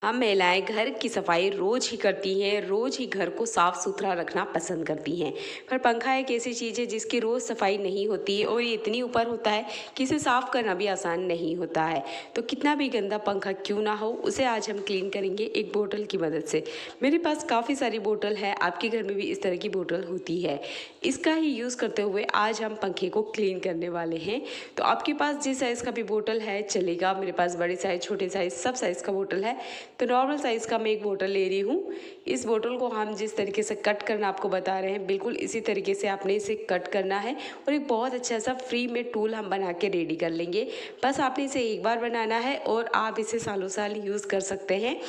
हम महिलाएं घर की सफाई रोज ही करती हैं, रोज ही घर को साफ सुथरा रखना पसंद करती हैं। पर पंखा एक ऐसी चीज़ है जिसकी रोज सफाई नहीं होती और ये इतनी ऊपर होता है कि इसे साफ करना भी आसान नहीं होता है। तो कितना भी गंदा पंखा क्यों ना हो, उसे आज हम क्लीन करेंगे एक बोतल की मदद से। मेरे पास काफ़ी सारी बोतल है, आपके घर में भी इस तरह की बोतल होती है। इसका ही यूज़ करते हुए आज हम पंखे को क्लीन करने वाले हैं। तो आपके पास जिस साइज़ का भी बोतल है चलेगा, मेरे पास बड़े साइज़ छोटे साइज़ सब साइज़ का बोतल है। तो नॉर्मल साइज़ का मैं एक बोतल ले रही हूँ। इस बोतल को हम जिस तरीके से कट करना आपको बता रहे हैं, बिल्कुल इसी तरीके से आपने इसे कट करना है और एक बहुत अच्छा सा फ्री में टूल हम बना के रेडी कर लेंगे। बस आपने इसे एक बार बनाना है और आप इसे सालों साल यूज़ कर सकते हैं।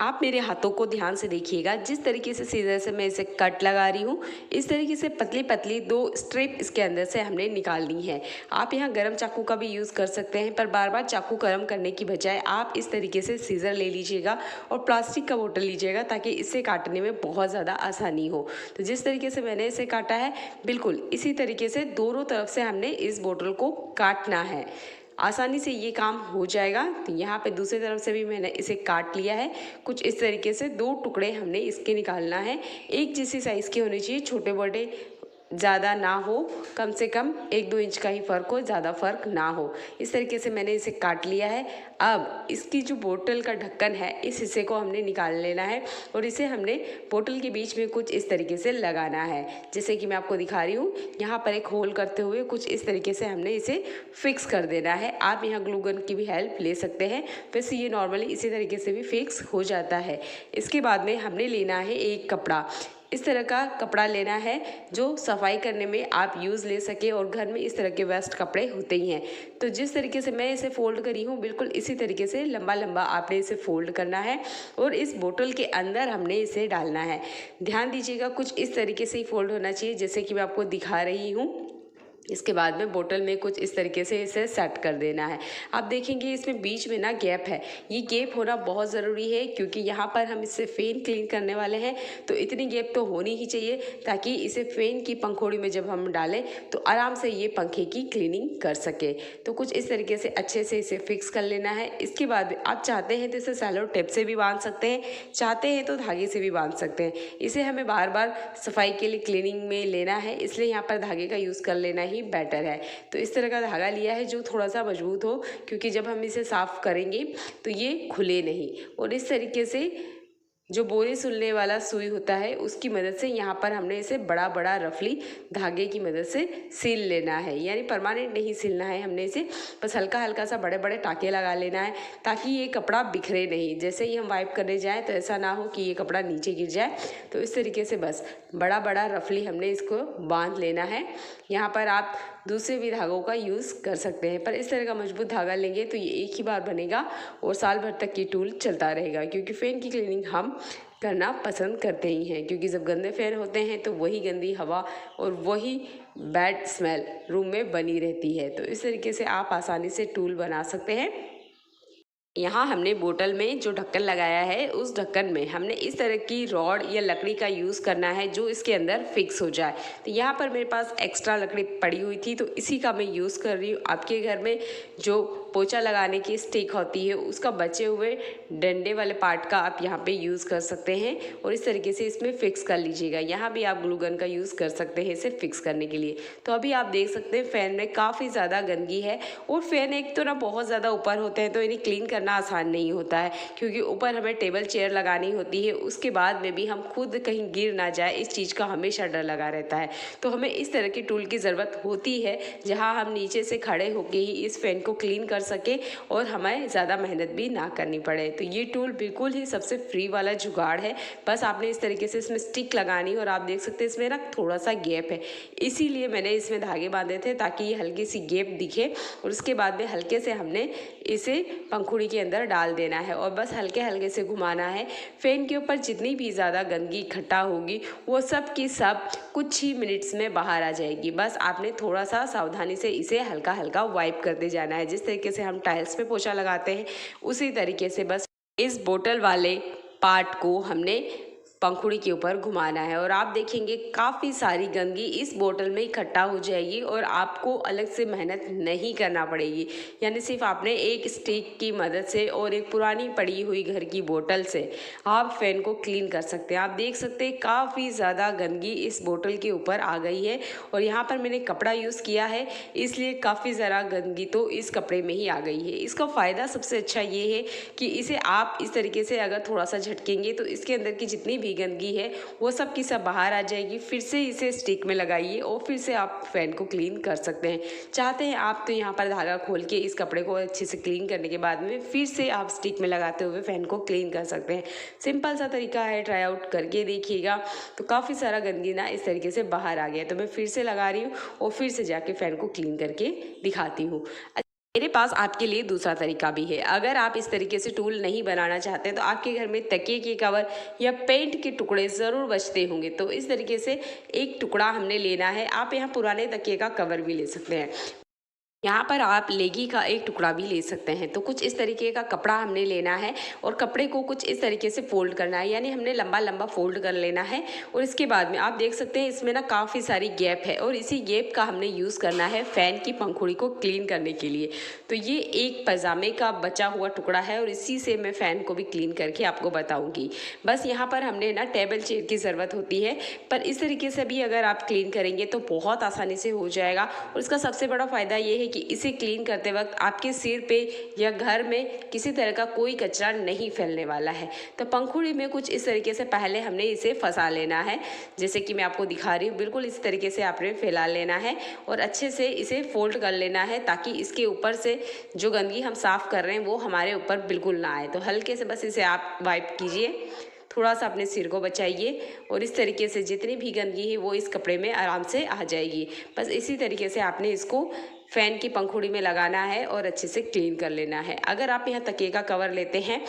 आप मेरे हाथों को ध्यान से देखिएगा, जिस तरीके से सीजर से मैं इसे कट लगा रही हूँ, इस तरीके से पतली पतली दो स्ट्रिप इसके अंदर से हमने निकालनी है। आप यहाँ गरम चाकू का भी यूज़ कर सकते हैं, पर बार बार चाकू गरम करने की बजाय आप इस तरीके से सीजर ले लीजिएगा और प्लास्टिक का बोतल लीजिएगा ताकि इसे काटने में बहुत ज़्यादा आसानी हो। तो जिस तरीके से मैंने इसे काटा है, बिल्कुल इसी तरीके से दोनों तरफ से हमने इस बोतल को काटना है। आसानी से ये काम हो जाएगा। तो यहाँ पे दूसरी तरफ से भी मैंने इसे काट लिया है। कुछ इस तरीके से दो टुकड़े हमने इसके निकालना है। एक जैसी साइज़ की होनी चाहिए, छोटे बड़े ज़्यादा ना हो, कम से कम 1-2 इंच का ही फ़र्क हो, ज़्यादा फ़र्क ना हो। इस तरीके से मैंने इसे काट लिया है। अब इसकी जो बोतल का ढक्कन है, इस हिस्से को हमने निकाल लेना है और इसे हमने बोतल के बीच में कुछ इस तरीके से लगाना है, जैसे कि मैं आपको दिखा रही हूँ। यहाँ पर एक होल करते हुए कुछ इस तरीके से हमने इसे फिक्स कर देना है। आप यहाँ ग्लू गन की भी हेल्प ले सकते हैं, वैसे ये नॉर्मली इसी तरीके से भी फिक्स हो जाता है। इसके बाद में हमने लेना है एक कपड़ा। इस तरह का कपड़ा लेना है जो सफाई करने में आप यूज़ ले सके, और घर में इस तरह के वेस्ट कपड़े होते ही हैं। तो जिस तरीके से मैं इसे फोल्ड करी हूँ, बिल्कुल इसी तरीके से लंबा लंबा आपने इसे फोल्ड करना है और इस बोतल के अंदर हमने इसे डालना है। ध्यान दीजिएगा, कुछ इस तरीके से ही फोल्ड होना चाहिए जैसे कि मैं आपको दिखा रही हूँ। इसके बाद में बोतल में कुछ इस तरीके से इसे सेट कर देना है। आप देखेंगे इसमें बीच में ना गैप है, ये गैप होना बहुत ज़रूरी है क्योंकि यहाँ पर हम इससे फ़ैन क्लीन करने वाले हैं। तो इतनी गैप तो होनी ही चाहिए ताकि इसे फ़ैन की पंखोड़ी में जब हम डालें तो आराम से ये पंखे की क्लीनिंग कर सके। तो कुछ इस तरीके से अच्छे से इसे फिक्स कर लेना है। इसके बाद आप चाहते हैं तो इसे सेलो टेप से भी बांध सकते हैं, चाहते हैं तो धागे से भी बांध सकते हैं। इसे हमें बार बार सफाई के लिए क्लीनिंग में लेना है, इसलिए यहाँ पर धागे का यूज़ कर लेना ही बेटर है। तो इस तरह का धागा लिया है जो थोड़ा सा मजबूत हो, क्योंकि जब हम इसे साफ करेंगे तो ये खुले नहीं। और इस तरीके से जो बोरे सुलने वाला सुई होता है उसकी मदद से यहाँ पर हमने इसे बड़ा बड़ा रफली धागे की मदद से सील लेना है, यानी परमानेंट नहीं सिलना है हमने इसे, बस हल्का हल्का सा बड़े बड़े टाँके लगा लेना है ताकि ये कपड़ा बिखरे नहीं। जैसे ही हम वाइप करने जाएँ तो ऐसा ना हो कि ये कपड़ा नीचे गिर जाए। तो इस तरीके से बस बड़ा बड़ा रफली हमने इसको बांध लेना है। यहाँ पर आप दूसरे भी धागों का यूज़ कर सकते हैं, पर इस तरह का मजबूत धागा लेंगे तो ये एक ही बार बनेगा और साल भर तक ये टूल चलता रहेगा। क्योंकि फ़ैन की क्लीनिंग हम करना पसंद करते ही हैं, क्योंकि जब गंदे फ़ैन होते हैं तो वही गंदी हवा और वही बैड स्मेल रूम में बनी रहती है। तो इस तरीके से आप आसानी से टूल बना सकते हैं। यहाँ हमने बोतल में जो ढक्कन लगाया है उस ढक्कन में हमने इस तरह की रॉड या लकड़ी का यूज़ करना है जो इसके अंदर फिक्स हो जाए। तो यहाँ पर मेरे पास एक्स्ट्रा लकड़ी पड़ी हुई थी तो इसी का मैं यूज़ कर रही हूँ। आपके घर में जो पोछा लगाने की स्टिक होती है उसका बचे हुए डंडे वाले पार्ट का आप यहाँ पे यूज़ कर सकते हैं और इस तरीके से इसमें फिक्स कर लीजिएगा। यहाँ भी आप ग्लू गन का यूज़ कर सकते हैं इसे फिक्स करने के लिए। तो अभी आप देख सकते हैं फ़ैन में काफ़ी ज़्यादा गंदगी है और फ़ैन एक तो ना बहुत ज़्यादा ऊपर होते हैं तो इन्हें क्लीन करना आसान नहीं होता है, क्योंकि ऊपर हमें टेबल चेयर लगानी होती है। उसके बाद में भी हम खुद कहीं गिर ना जाए इस चीज़ का हमेशा डर लगा रहता है। तो हमें इस तरह की टूल की ज़रूरत होती है जहाँ हम नीचे से खड़े होकर ही इस फ़ैन को क्लीन कर सके और हमें ज़्यादा मेहनत भी ना करनी पड़े। तो ये टूल बिल्कुल ही सबसे फ्री वाला जुगाड़ है। बस आपने इस तरीके से इसमें स्टिक लगानी और आप देख सकते हैं इसमें ना थोड़ा सा गैप है, इसीलिए मैंने इसमें धागे बांधे थे ताकि ये हल्की सी गैप दिखे। और उसके बाद में हल्के से हमने इसे पंखुड़ी के अंदर डाल देना है और बस हल्के हल्के से घुमाना है। फ़ैन के ऊपर जितनी भी ज़्यादा गंदगी इकट्ठा होगी वो सब की सब कुछ ही मिनट्स में बाहर आ जाएगी। बस आपने थोड़ा सा सावधानी से इसे हल्का हल्का वाइप करते जाना है, जिस तरीके से हम टाइल्स पे पोछा लगाते हैं उसी तरीके से बस इस बोतल वाले पार्ट को हमने पंखुड़ी के ऊपर घुमाना है और आप देखेंगे काफ़ी सारी गंदगी इस बोतल में इकट्ठा हो जाएगी और आपको अलग से मेहनत नहीं करना पड़ेगी। यानी सिर्फ आपने एक स्टिक की मदद से और एक पुरानी पड़ी हुई घर की बोतल से आप फ़ैन को क्लीन कर सकते हैं। आप देख सकते हैं काफ़ी ज़्यादा गंदगी इस बोतल के ऊपर आ गई है और यहाँ पर मैंने कपड़ा यूज़ किया है, इसलिए काफ़ी ज़्यादा गंदगी तो इस कपड़े में ही आ गई है। इसका फ़ायदा सबसे अच्छा ये है कि इसे आप इस तरीके से अगर थोड़ा सा झटकेंगे तो इसके अंदर की जितनी भी गंदगी है वो सब की सब बाहर आ जाएगी। फिर से इसे स्टिक में लगाइए और फिर से आप फ़ैन को क्लीन कर सकते हैं। चाहते हैं आप तो यहाँ पर धागा खोल के इस कपड़े को अच्छे से क्लीन करने के बाद में फिर से आप स्टिक में लगाते हुए फ़ैन को क्लीन कर सकते हैं। सिंपल सा तरीका है, ट्राई आउट करके देखिएगा। तो काफ़ी सारा गंदगी ना इस तरीके से बाहर आ गया। तो मैं फिर से लगा रही हूँ और फिर से जाके फ़ैन को क्लीन करके दिखाती हूँ। मेरे पास आपके लिए दूसरा तरीका भी है। अगर आप इस तरीके से टूल नहीं बनाना चाहते तो आपके घर में तकिए के कवर या पेंट के टुकड़े ज़रूर बचते होंगे। तो इस तरीके से एक टुकड़ा हमने लेना है। आप यहाँ पुराने तकिए का कवर भी ले सकते हैं। यहाँ पर आप लेगी का एक टुकड़ा भी ले सकते हैं। तो कुछ इस तरीके का कपड़ा हमने लेना है और कपड़े को कुछ इस तरीके से फोल्ड करना है, यानी हमने लंबा लंबा फोल्ड कर लेना है। और इसके बाद में आप देख सकते हैं इसमें ना काफ़ी सारी गैप है और इसी गैप का हमने यूज़ करना है फ़ैन की पंखुड़ी को क्लीन करने के लिए। तो ये एक पजामे का बचा हुआ टुकड़ा है और इसी से मैं फ़ैन को भी क्लीन करके आपको बताऊँगी। बस यहाँ पर हमने ना टेबल चेयर की ज़रूरत होती है, पर इस तरीके से भी अगर आप क्लीन करेंगे तो बहुत आसानी से हो जाएगा। और इसका सबसे बड़ा फ़ायदा ये है कि इसे क्लीन करते वक्त आपके सिर पे या घर में किसी तरह का कोई कचरा नहीं फैलने वाला है। तो पंखुड़ी में कुछ इस तरीके से पहले हमने इसे फंसा लेना है, जैसे कि मैं आपको दिखा रही हूँ। बिल्कुल इस तरीके से आपने फैला लेना है और अच्छे से इसे फोल्ड कर लेना है ताकि इसके ऊपर से जो गंदगी हम साफ़ कर रहे हैं वो हमारे ऊपर बिल्कुल ना आए। तो हल्के से बस इसे आप वाइप कीजिए, थोड़ा सा अपने सिर को बचाइए और इस तरीके से जितनी भी गंदगी है वो इस कपड़े में आराम से आ जाएगी। बस इसी तरीके से आपने इसको फ़ैन की पंखुड़ी में लगाना है और अच्छे से क्लीन कर लेना है। अगर आप यहाँ तकिए का कवर लेते हैं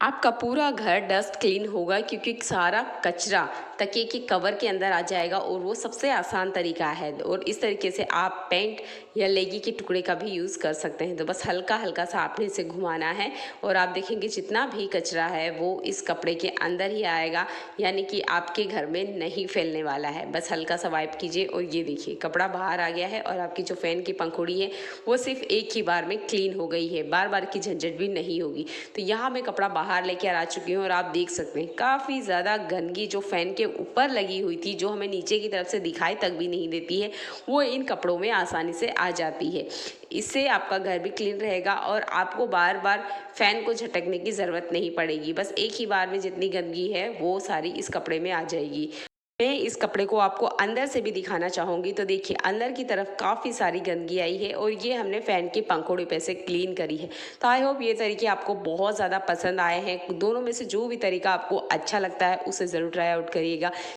आपका पूरा घर डस्ट क्लीन होगा, क्योंकि सारा कचरा तकिए के कवर के अंदर आ जाएगा और वो सबसे आसान तरीका है। और इस तरीके से आप पेंट या लेगी के टुकड़े का भी यूज़ कर सकते हैं। तो बस हल्का हल्का सा आपने इसे घुमाना है और आप देखेंगे जितना भी कचरा है वो इस कपड़े के अंदर ही आएगा, यानी कि आपके घर में नहीं फैलने वाला है। बस हल्का सा वाइप कीजिए और ये देखिए कपड़ा बाहर आ गया है और आपकी जो फ़ैन की पंखुड़ी है वो सिर्फ एक ही बार में क्लीन हो गई है, बार बार की झंझट भी नहीं होगी। तो यहाँ मैं कपड़ा बाहर लेकर आ चुकी हूँ और आप देख सकते हैं काफ़ी ज़्यादा गंदगी जो फ़ैन के ऊपर लगी हुई थी, जो हमें नीचे की तरफ से दिखाई तक भी नहीं देती है, वो इन कपड़ों में आसानी से आ जाती है। इससे आपका घर भी क्लीन रहेगा और आपको बार बार फ़ैन को झटकने की ज़रूरत नहीं पड़ेगी। बस एक ही बार में जितनी गंदगी है वो सारी इस कपड़े में आ जाएगी। मैं इस कपड़े को आपको अंदर से भी दिखाना चाहूँगी। तो देखिए अंदर की तरफ काफ़ी सारी गंदगी आई है और ये हमने फ़ैन की पंखुड़ी पे से क्लीन करी है। तो आई होप ये तरीके आपको बहुत ज़्यादा पसंद आए हैं। दोनों में से जो भी तरीका आपको अच्छा लगता है उसे ज़रूर ट्राई आउट करिएगा।